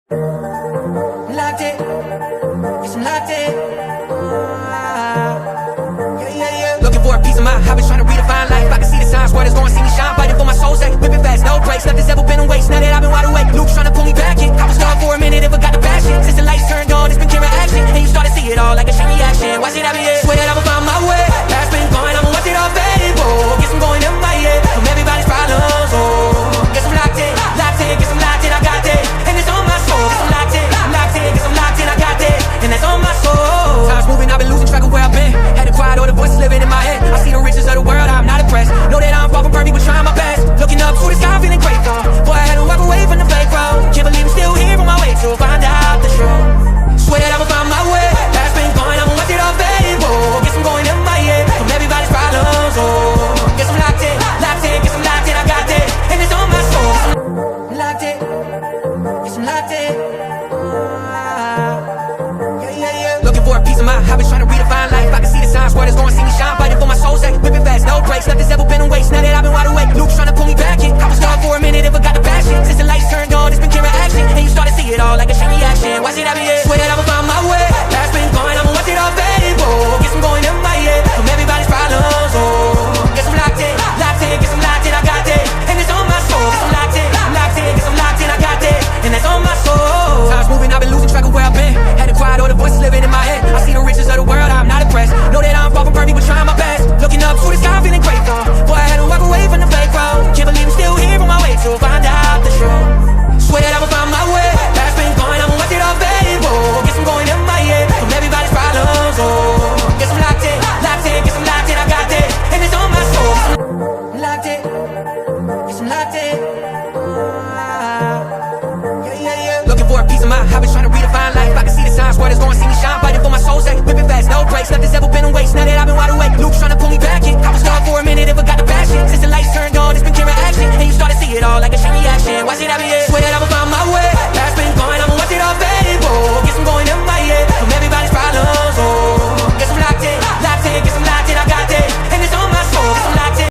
Locked it, yes, I'm locked it. Looking for a piece of my I've been trying to redefine life. I can see the signs where it's going, see me shine. Fighting for my soul's sake, whipping fast, no brakes. Nothing's ever been a waste, now that I've been wide awake. Luke's trying to pull me back in. I was gone for a minute, never got the passion. Since the lights turned on, it's been clear action. And you start to see it all like a chain reaction. Why should I be here? Swear that I'ma find my way. Past been gone, I'ma watch it all fade. Oh, guess I'm going in my head from everybody's problems. Oh, guess I'm locked in, guess I'm locked in, I got that. And it's on my soul. Guess I'm locked in, guess I'm locked in, I got that. And that's on my soul. Time's moving, I've been losing track of where I've been. Had to quiet all the voices living in my head. I see the riches of the world, I'm not impressed. Know that I'm far from perfect, but trying my best. Looking up to the sky, feeling grateful. Boy, I had to walk away from the fake road. Can't believe I'm still here on my way to find out the truth. Swear that I'ma find my way. Past been gone, I'ma watch it all fade. Whoa, guess I'm going in my head from everybody's problems. Oh, guess I'm locked in, guess I'm locked in, I got that. And it's on my soul. Locked in, guess I'm locked in. Looking for a piece of my I've been trying to redefine life. I can see the signs where it's going, see me shine. Fighting for my soul's sake, whipping fast, no brakes. Nothing's ever been a waste, now that I've been wide awake. Luke's trying to pull me back in. I was gone for a minute, never got the passion. Since the lights turned on, it's been clear action. And you start to see it all like a chain reaction. Why should I be here? Swear that I'ma find my way. Past been gone, I'ma watch it all fade. Oh, guess I'm going in my head from everybody's problems. Oh, guess I'm locked in, guess I'm locked in, I got that. And it's on my soul. Guess I'm locked in, guess I'm locked in, I got that. And that's on my soul. Time's moving, I've been losing track of where I've been. Had to quiet all the voices living in my head. I see the riches of the world, I'm not impressed. Know that I'm far from perfect, but trying my best. Looking up to the sky, feeling grateful. Boy, I had to walk away from the fake road. Can't believe I'm still here on my way to find out the truth. Swear that I'ma find my way. Past been gone, I'ma watch it all fade. Whoa, guess I'm going in my head from everybody's problems. Oh, guess I'm locked in, guess I'm locked in, I got that. And it's on my soul. Locked in, guess I'm locked in. Looking for a piece of my I've been trying to redefine life. I can see the signs where it's going, see me shine. Fighting for my soul's sake, whipping fast, no brakes. Nothing's